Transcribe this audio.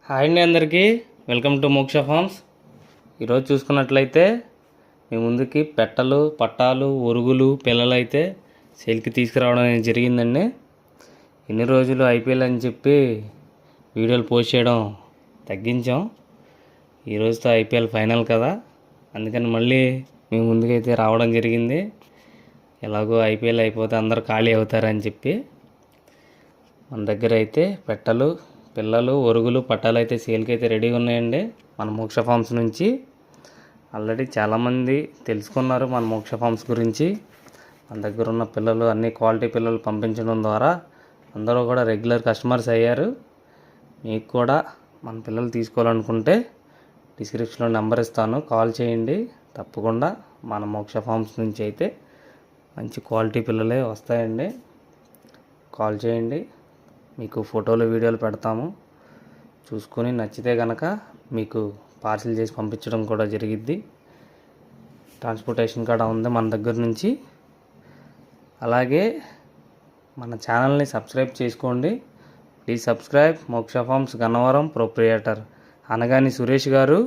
Hi అండి అందరికీ welcome to మోక్ష ఫార్మ్స్. ఈరోజు చూసుకున్నట్లయితే మీ ముందుకి పెట్టలు, పట్టాలు, ఒరుగులు, పిల్లలు అయితే సేల్కి తీసుకురావడం అనేది జరిగిందండి. ఎన్ని రోజులు ఐపీఎల్ అని చెప్పి వీడియోలు పోస్ట్ చేయడం తగ్గించాం. ఈరోజుతో ఐపీఎల్ ఫైనల్ కదా, అందుకని మళ్ళీ మీ ముందుకైతే రావడం జరిగింది. ఎలాగో ఐపీఎల్ అయిపోతే అందరూ ఖాళీ అవుతారని చెప్పి మన దగ్గర అయితే పెట్టలు, పిల్లలు, ఒరుగులు, పట్టాలు అయితే సేల్కి అయితే రెడీగా ఉన్నాయండి మన మోక్ష ఫార్మ్స్ నుంచి. ఆల్రెడీ చాలామంది తెలుసుకున్నారు మన మోక్ష ఫార్మ్స్ గురించి. మన దగ్గర ఉన్న పిల్లలు అన్ని క్వాలిటీ పిల్లలు పంపించడం ద్వారా అందరూ కూడా రెగ్యులర్ కస్టమర్స్ అయ్యారు. మీకు కూడా మన పిల్లలు తీసుకోవాలనుకుంటే డిస్క్రిప్షన్లో నెంబర్ ఇస్తాను, కాల్ చేయండి. తప్పకుండా మన మోక్ష ఫార్మ్స్ నుంచి అయితే మంచి క్వాలిటీ పిల్లలే వస్తాయండి. కాల్ చేయండి, మీకు ఫోటోలు, వీడియోలు పెడతాము. చూసుకొని నచ్చితే కనుక మీకు పార్సిల్ చేసి పంపించడం కూడా జరిగిద్ది. ట్రాన్స్పోర్టేషన్ కూడా ఉంది మన దగ్గర నుంచి. అలాగే మన ఛానల్ని సబ్స్క్రైబ్ చేసుకోండి. ప్లీజ్ సబ్స్క్రైబ్ మోక్ష ఫార్మ్స్ గన్నవరం ప్రొప్రియేటర్ అనగాని సురేష్ గారు.